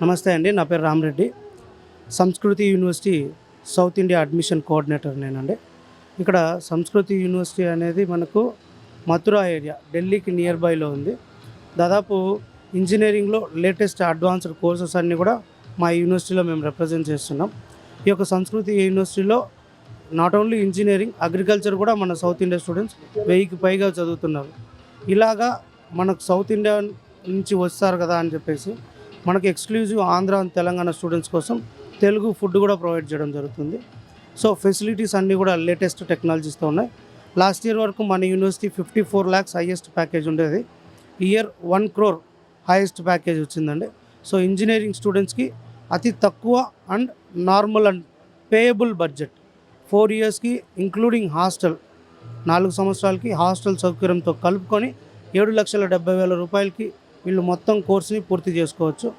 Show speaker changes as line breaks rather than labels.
నమస్తే అండి. నా పేరు రామరెడ్డి. సంస్కృతి university south India admission coordinator నేనండి. ఇక్కడ సంస్కృతి యూనివర్సిటీ అనేది మనకు మథురా ఏరియా, ఢిల్లీకి నియర్ బైలో ఉంది. దాదాపు ఇంజనీరింగ్లో లేటెస్ట్ అడ్వాన్స్డ్ కోర్సెస్ అన్నీ కూడా మా యూనివర్సిటీలో మేము రిప్రజెంట్ చేస్తున్నాం. ఈ యొక్క సంస్కృతి యూనివర్సిటీలో నాట్ ఓన్లీ ఇంజనీరింగ్, అగ్రికల్చర్ కూడా మన సౌత్ ఇండియా స్టూడెంట్స్ 1000కి పైగా చదువుతున్నారు. ఇలాగా మనకు సౌత్ ఇండియా నుంచి వస్తారు కదా అని చెప్పేసి మనకి exclusive Andhra and Telangana students కోసం తెలుగు ఫుడ్ కూడా ప్రొవైడ్ చేయడం జరుగుతుంది. సో ఫెసిలిటీస్ అన్నీ కూడా లేటెస్ట్ టెక్నాలజీస్తో ఉన్నాయి. లాస్ట్ ఇయర్ వరకు మన యూనివర్సిటీ 54 lakhs హైయెస్ట్ ప్యాకేజ్ ఉండేది. ఇయర్ 1 crore హైయెస్ట్ ప్యాకేజ్ వచ్చిందండి. సో ఇంజనీరింగ్ స్టూడెంట్స్కి అతి తక్కువ and normal and payable budget 4 yearsకి ఇంక్లూడింగ్ హాస్టల్, 4 సంవత్సరాలకి హాస్టల్ సౌకర్యంతో కలుపుకొని 7,70,000 రూపాయలకి వీళ్ళు మొత్తం కోర్సుని పూర్తి చేసుకోవచ్చు.